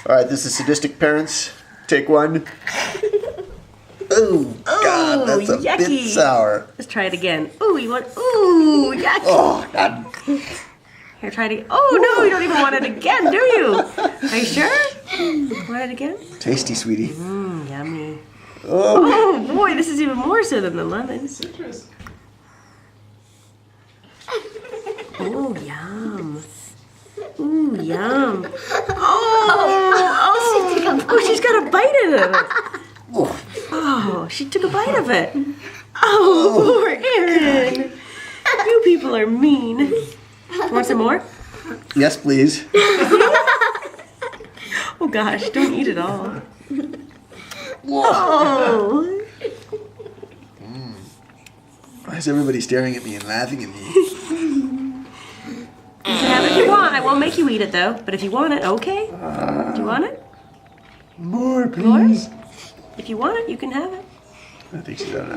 All right, this is Sadistic Parents. Take one. Oh, God, that's a yucky. bit sour. Let's try it again. Ooh, you want? Ooh, yucky. Oh, God. Here, try it again. Oh no, you don't even want it again, do you? Are you sure? Want it again? Tasty, sweetie. Mmm, yummy. Oh. Oh boy, this is even more so than the lemons. Oh, yum. Ooh, yum. Oh, she's got a bite in it. Oh, she took a bite of it. Oh, poor Erin. You people are mean. Want some more? Yes, please. Oh gosh, don't eat it all. Oh. Why is everybody staring at me and laughing at me? You can have it if you want. I won't make you eat it though. But if you want it, okay? Do you want it? More, please. If you want it, you can have it. I think she's done it.